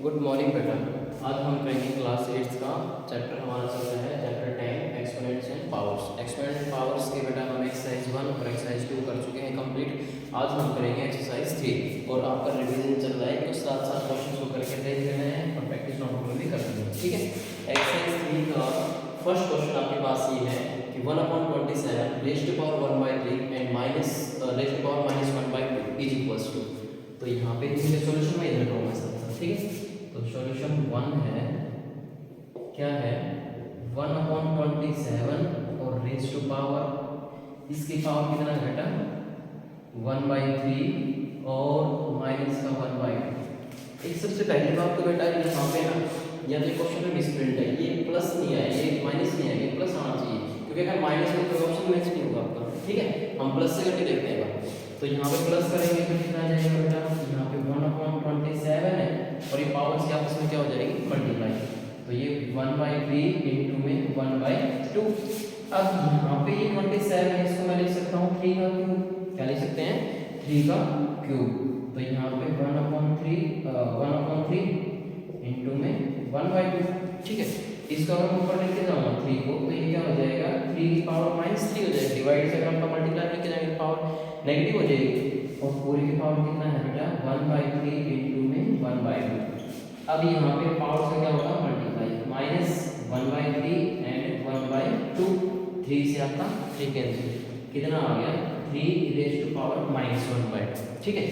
Good morning बेटा। आज हम करेंगे क्लास 8 का चैप्टर हमारा चल रहा है chapter 10 exponents and powers. Exponent and powers के बेटा हम एक्सरसाइज 1 और एक्सरसाइज 2 कर चुके हैं कंप्लीट। आज हम करेंगे एक्सरसाइज 3 और आपका रिवीजन चल रहा है कि साथ साथ क्वेश्चन को करके देख लेना है और प्रैक्टिस नोट में भी कर लेना है। ठीक है, एक्सरसाइज 3 का फर्स्ट क्वेश्चन आपके पास ये है कि 1/27 raise to power 1/3 and minus raise to power -1/2 is equals to. तो यहाँ पे इसके सॉल्यूशन में इधर करूँगा सब। ठीक है, तो सॉल्यूशन 1 है, क्या है 1/27 और रेज़ टू पावर इसकी पावर कितना है बेटा 1/3 और माइनस का 1/2। एक सबसे पहली बात तो बेटा यहाँ पे ना या तो क्वेश्चन में मिसप्रिंट है, ये प्लस नहीं आया, ये माइनस नहीं आया, ये प्लस आना चाहिए क्योंकि अगर माइनस में कोई ऑप्शन मैच नहीं होगा आपका। ठीक है, हम प्लस से करके देखते हैं। तो यहाँ पे प्लस करेंगे तो कितना आ जाएगा बेटा, यहाँ पे 1/27 है और ये पावर्स के आपस में क्या हो जाएगी मल्टीप्लाई। तो ये 1/3 इनटू में 1/2। अब यहाँ पे ये 27 है, इसको मैं लिख सकता हूँ 3 का क्यूब। क्या लिख सकते हैं 3 का क्यूब। तो यहाँ पे 1/3 इनटू में 1/2। ठीक है, इसको अगर मैं ऊपर लेके जाऊंगा 3 को तो ये क्या हो जाएगा 3 की पावर -3 हो जाएगी। डिवाइड से अगर हम मल्टीप्लाई लेके जाएंगे पावर नेगेटिव हो जाएगी और पूरी की पावर कितना है बेटा 1/3 इनटू में 1/2। अब यहाँ पे पावर से क्या होगा मल्टीप्लाई -1/3 एंड 1/2। 3 से आपका 3 कैंसिल, कितना आ गया 3 रेज़ टू पावर -1/2। ठीक है,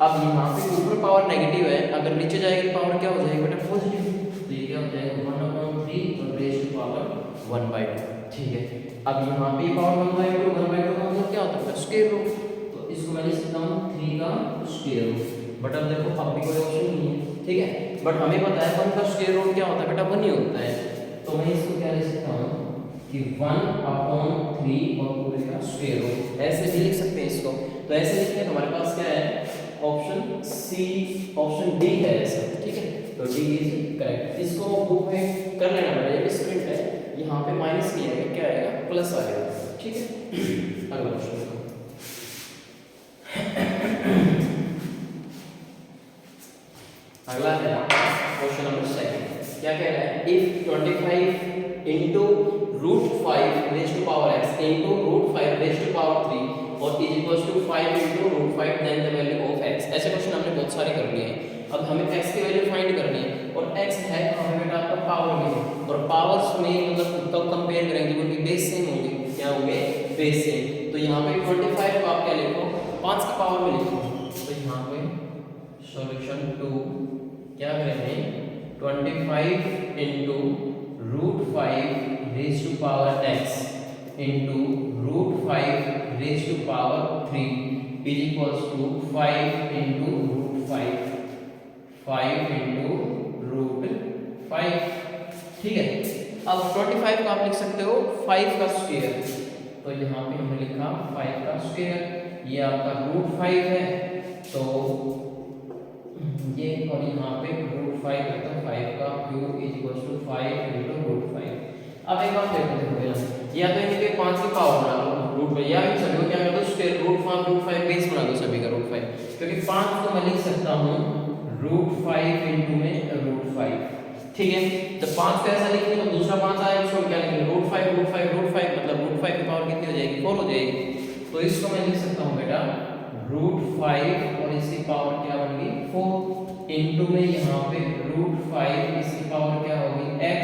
अब यहाँ पे ऊपर पावर नेगेटिव है, अगर नीचे जाएगी पावर क्या हो जाएगी बेटा पॉजिटिव। तो ये क्या हो जाएगा 1/3 और रेज़ टू पावर 1/2। ठीक है, अब यहाँ पे पावर 1/2 का मतलब क्या होता है स्क्वायर रूट। तो इसको मैं लिख सकता हूँ 3 का स्क्वायर रूट। बट अब देखो अब भी कोई ऑप्शन नहीं है। ठीक है, बट हमें पता है 1 का स्क्वायर रूट क्या होता है बेटा 1 ही होता है। तो मैं इसको क्या लिख सकता हूँ कि 1/3 और पूरे का स्क्वायर रूट, ऐसे भी लिख सकते हैं इसको। तो ऐसे लिखते हैं, हमारे पास क्या है ऑप्शन सी, ऑप्शन डी है ऐसा। ठीक है, तो डी इज करेक्ट। इसको बुक में कर लेना पड़ेगा, ये स्प्रिंट है, यहाँ पे माइनस किया है क्या आएगा प्लस आएगा। ठीक है, अगला क्वेश्चन अगला है क्वेश्चन नंबर 2। क्या कह रहा है if 25 into √5 raise to power x into √5 raise to power 3 और is equals to 5 into √5 then the value of x। ऐसे क्वेश्चन हमने बहुत सारे कर लिए हैं। अब हमें x की वैल्यू फाइंड करनी है और x है कहां बेटा आपका पावर में, और पावर्स में मतलब कब कंपेयर करेंगे क्योंकि बेस सेम होंगे। क्या होंगे बेस सेम। तो यहाँ पे 25 को आप क्या लिखो 5 की पावर में लिखो। तो यहाँ पे सॉल्यूशन 2 क्या करेंगे 25 into √5 raise to power x into √5 raise to power 3 is equals to 5 into √5 into √5। ठीक है, अब 25 का आप लिख सकते हो 5 का स्क्वायर। तो यहाँ पे हमने लिखा 5 का स्क्वायर, ये आपका √5 है तो ये, और यहाँ पे √5 है तो 5 का cube is equal to 5 into √5। अब एक बात देखो या तो इनके 5 की पावर बना लो √5 या भी सभी को क्या कर दो स्क्वायर √5 बेस बना दो सभी का √5, क्योंकि 5 को मैं लिख सकता हूँ √5 इनटू में √5। ठीक है, जब 5 को ऐसा लिखेंगे तो दूसरा 5 आएगा, उसको क्या लिखेंगे √5 मतलब √5 की पावर कितनी हो जाएगी 4 हो जाएगी। तो इसको मैं लिख सकता हूँ बेटा √5 और इसकी पावर क्या होगी 4 इनटू में यहाँ पे √5 इसकी पावर क्या होगी x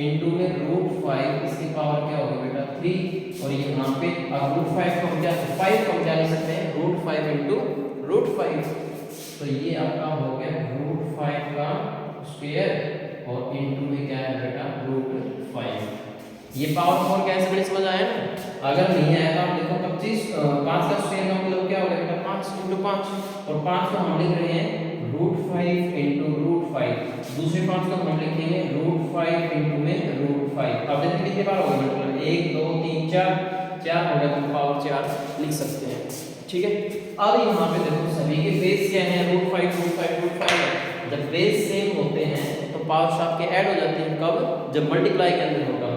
इनटू में √5 इसकी पावर क्या होगी बेटा 3 और यहाँ पे अब √5 को हम क्या 5 को हम क्या लिख सकते हैं √5 इनटू √5। तो ये आपका हो गया √5 का स्क्वायर और इनटू में क्या है बेटा √5। ये पावर 4 कैसे बड़े समझ आया ना। अगर नहीं आया तो आप देखो 25 5 का स्क्वायर का मतलब क्या होगा बेटा 5 इनटू 5 और 5 को हम लिख रहे हैं √5 इनटू √5। दूसरे 5 को हम लिखेंगे √5 इनटू में √5। अब देखिए कितने बार होगा मतलब 1 2 3 4 होगा तो पावर 4 लिख सकते हैं। ठीक है, अब यहाँ पे देखो सभी के बेस क्या है √5 है। जब बेस सेम होते हैं तो पावर्स आपके ऐड हो जाते हैं कब जब मल्टीप्लाई के अंदर होगा।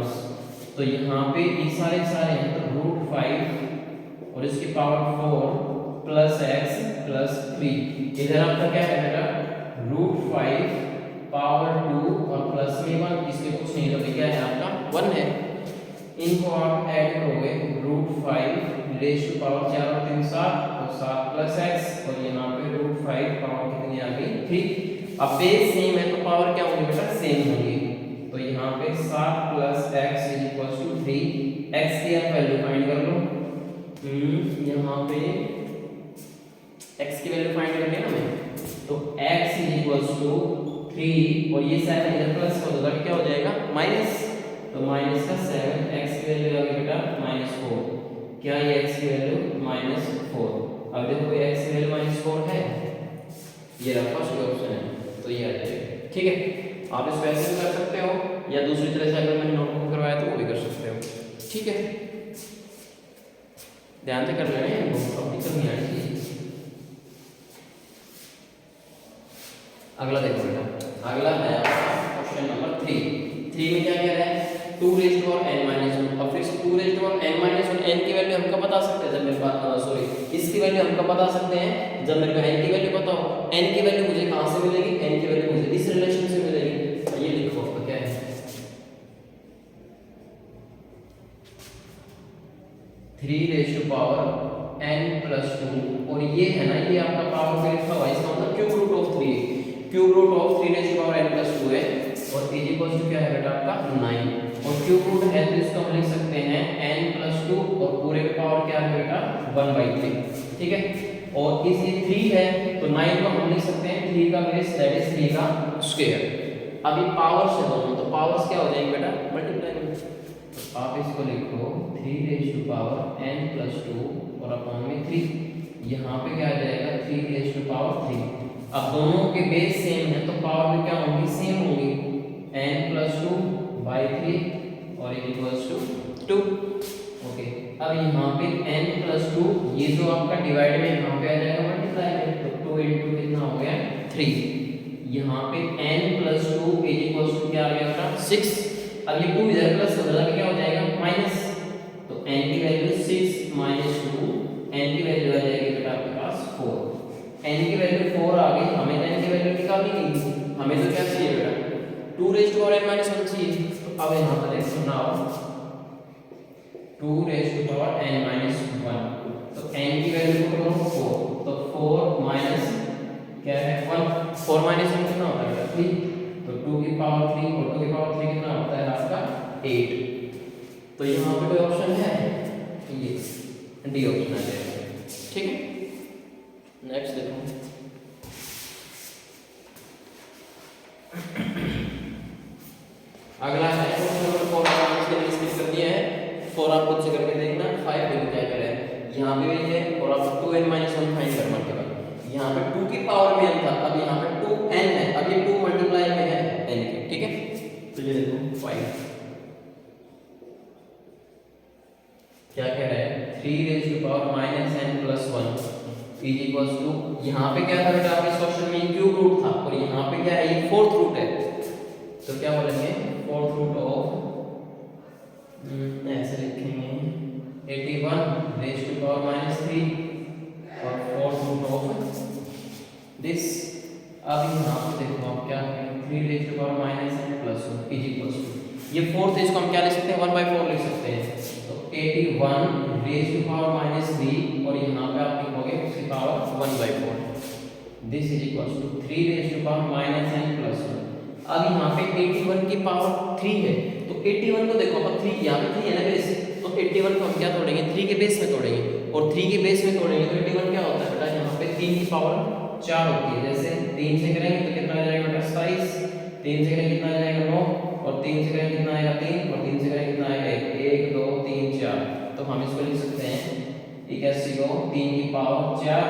तो यहाँ पे ये सारे हैं तो √5 और इसकी पावर 4 प्लस x प्लस 3। इधर आपका क्या है बेटा √5 पावर 2 और प्लस में 1, इसके कुछ नहीं तो क्या है आपका 1 है। इनको आप ऐड करोगे √5 रेज़ टू पावर 4 और 3 7, तो 7 प्लस x और यहाँ पे √5 पावर कितनी आ गई 3। अब बेस सेम है तो पावर क्या होगी बेटा सेम होगी, तो यहाँ पे 7 plus x is equal to 3। x की आप वैल्यू फाइंड कर लो। यहाँ पे x की वैल्यू फाइंड करनी है ना हमें, तो x इज इक्वल टू 3 और ये 7 इधर प्लस कर दो क्या हो जाएगा माइनस, तो माइनस का 7, x की वैल्यू आ गई बेटा -4। क्या ये x की वैल्यू -4। अब देखो ये x की वैल्यू -4 है, ये रहा फर्स्ट ऑप्शन है, तो ये आ जाएगा। ठीक है, आप इसको ऐसे भी कर सकते हो या दूसरी तरह से अगर मैंने नोटबुक करवाया तो वो भी कर सकते हो। ठीक है, ध्यान से कर लेना है, बहुत दिक्कत नहीं आनी चाहिए। अगला देखो बेटा, अगला है क्वेश्चन नंबर 3 में क्या कह रहा है 2 रेज़ टू पावर n-1। अब फिर से 2 raise to power n-1 n की वैल्यू हम कब बता सकते हैं, जब मेरे पास सॉरी इसकी वैल्यू हम कब बता सकते हैं, जब मेरे को n की वैल्यू पता हो। n की वैल्यू मुझे कहां से मिलेगी, n की वैल्यू मुझे इस रिलेशन से मिलेगी। तो ये लिखो आपका क्या है 3 रेज़ टू पावर n+2 और ये है ना ये आपका पावर पे लिखा हुआ है, इसका मतलब cube root of 3, cube root of 3 raise to power n+2 है और इज इक्वल टू क्या है बेटा आपका 9 और क्यूब रूट है तो इसको हम लिख सकते हैं n+2 और पूरे का पावर क्या है बेटा 1/3। ठीक है, और इस ये 3 है तो 9 को हम लिख सकते हैं 3 का बेस दैट इज 3 का स्क्वायर। अभी पावर से दोनों तो पावर्स क्या हो जाएंगे बेटा मल्टीप्लाई में, तो आप इसको लिखो 3 रेज़ टू पावर n+2 और अपॉन में 3, यहाँ पे क्या आ जाएगा 3 रेज़ टू पावर 3। अब दोनों के बेस सेम है तो पावर भी क्या होंगी सेम होंगी, n+2/3 और इक्वल्स टू 2। ओके, अब यहाँ पे n+2 ये जो आपका डिवाइड में यहाँ पे आ जाएगा मल्टीप्लाई में, तो 2 * कितना हो गया 3। यहाँ पे n+2 इक्वल्स टू क्या आ गया बेटा 6। अब ये 2 इधर प्लस हो जाएगा क्या हो जाएगा माइनस, तो n की वैल्यू 6 - 2, n की वैल्यू आ जाएगी बेटा आपके पास 4। n की वैल्यू 4 आ गई, हमें n की वैल्यू निकालनी थी, हमें तो क्या चाहिए बेटा 2 रेज़ टू पावर n-1 चाहिए। तो अब यहाँ पर देखो now 2 raise to power n-1, तो n की वैल्यू को करो 4, तो 4 माइनस क्या है 1, 4 - 1 कितना होता है 3, तो 2 की पावर 3 और 2 की पावर 3 कितना होता है आपका 8। तो यहाँ पे कोई ऑप्शन है ये डी ऑप्शन आ जाएगा। ठीक है, नेक्स्ट देखो अगला है क्वेश्चन नंबर 4 इसके लिए स्किप कर दिया है, 4 आप खुद से करके देखना। 5 देखो क्या करें, यहाँ पे भी है और आप 2n - 1 फाइंड करना के बाद यहाँ पे 2 की पावर में n था, अब यहाँ पे 2n है, अब ये 2 मल्टीप्लाई में है n के। ठीक है, तो ये देखो 5 क्या कह रहा है 3 raise to power -n+1 is equals to, यहाँ पे क्या था बेटा आपके इस क्वेश्चन में क्यूब रूट था और यहाँ पे क्या है ये फोर्थ रूट है, तो क्या बोलेंगे फोर्थ रूट ऑफ ऐसे लिखेंगे 81 रेज़ टू पावर -3 और फोर्थ रूट ऑफ दिस। अब यहाँ पे देखो आप क्या करेंगे 3 raise to power -n+1 is equals to, ये फोर्थ है इसको हम क्या लिख सकते हैं 1/4 लिख सकते हैं, तो 81 रेज़ टू पावर -3 और यहाँ पे आप लिखोगे उसकी power 1/4, this is equals to 3 raise to power -n+1। अब यहाँ पे 81 की पावर 3 है, तो 81 को देखो अब 3 यहाँ पे 3 है ना बेस, तो 81 को हम क्या तोड़ेंगे 3 के बेस में तोड़ेंगे और 3 के बेस में तोड़ेंगे तो 81 क्या होता है बेटा यहाँ पे 3 की पावर 4 होती है। जैसे 3 से करेंगे तो कितना आ जाएगा बेटा 27, 3 से करेंगे कितना आ जाएगा 9 और 3 से करेंगे कितना आएगा 3 और 3 से करेंगे कितना आएगा 1 2 3 4, तो हम इसको लिख सकते हैं 81 को 3 की पावर 4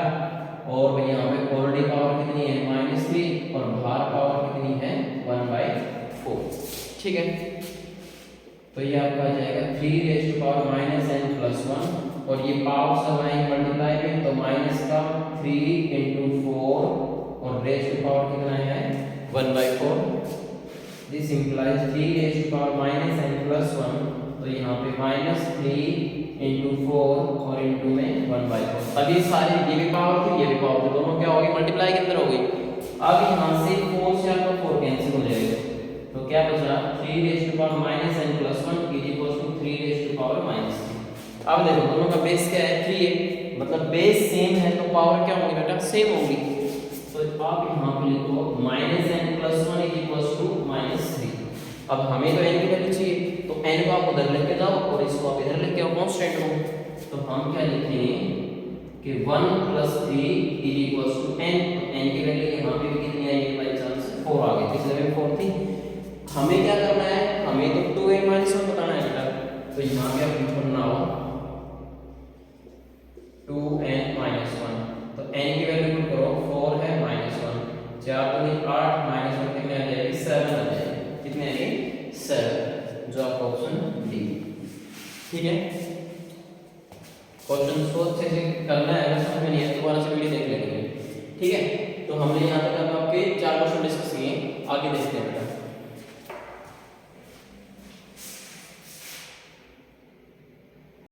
और यहाँ पे ऑलरेडी पावर कितनी है -3 और बाहर पावर कितनी है 1/4। ठीक है, तो ये आपका आ जाएगा 3 रेज़ टू पावर -n+1 और ये पावर सब आएंगे मल्टीप्लाई में, तो माइनस का 3 × 4 और रेज़ टू पावर कितना है 1/4। This implies 3 raise to power -n+1, तो यहाँ पे -3 × 4 और इनटू में 1/4। अब ये सारी ये भी पावर थी ये भी पावर थी, दोनों क्या हो गई मल्टीप्लाई के अंदर हो गई, अब यहाँ से 4 से आपका 4 कैंसिल हो जाएगा, तो क्या बचा 3 raise to power minus n plus 1 is equal to 3 raise to power minus 3। अब देखो दोनों का बेस क्या है 3 है, मतलब बेस सेम है तो पावर क्या होगी बेटा सेम होगी। तो आप यहाँ पे लिखो minus n plus 1 is equal to minus 3। अब हमें तो n की वैल्यू चाहिए, तो n को आप उधर लेके जाओ और इसको आप इधर लेके आओ कांस्टेंट को। तो हम क्या लिखेंगे कि 1 plus 3 is equal to n। तो n की वैल्यू यहाँ पे भी कितनी आएगी बाई चांस 4 आ गई, पिछले में 4 थी। हमें क्या करना है, हमें तो 2n माइनस 1 बताना है बेटा। तो यहाँ पे आप लिखो नाउ 2n माइनस 1, तो n की वैल्यू पुट करो 4 है माइनस 1, 4 दूनी 8 माइनस 1 कितने आ जाएगी 7 आ जाएगी, कितने आएगी 7, जो आपका ऑप्शन डी। ठीक है, क्वेश्चन को अच्छे से करना है, अगर समझ में नहीं है दोबारा से वीडियो देख लेंगे। ठीक है, तो हमने यहाँ तक अब आपके